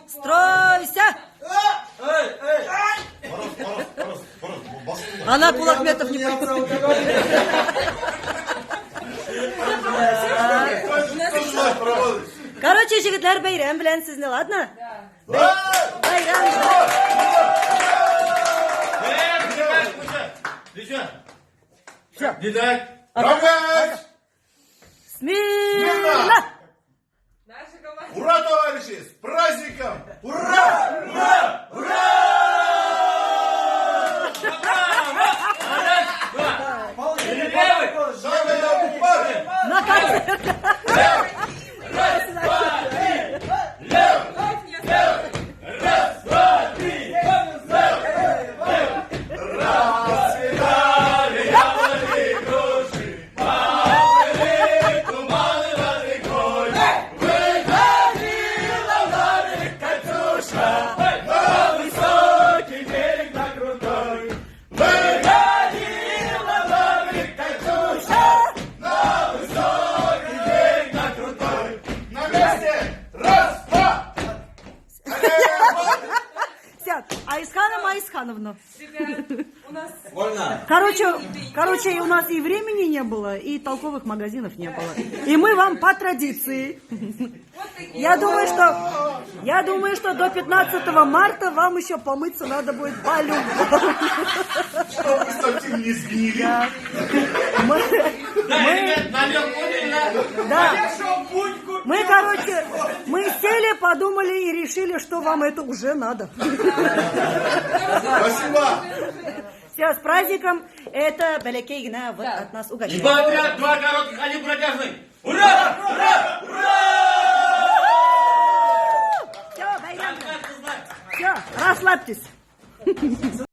Стройся! Она Кулахметов не понимает. Короче, жігітлер, бәйрәм белән сезне, ладно? Бәйрәм. Смело! Ура, товарищи! С праздником! Ура! Ура! Ура! На концерт! Айсхановна. Короче, у нас и времени не было, и толковых магазинов не было. И мы вам по традиции. Я думаю, что до 15 марта вам еще помыться надо будет по-любому. Чтобы вы совсем не сгнили. Мы сели, подумали и решили, что вам это уже надо. Спасибо. Все, с праздником. Это Балякейгна вот от нас угощает. Два коротких, один протяжный. Ура! Ура! Ура! Все, расслабьтесь.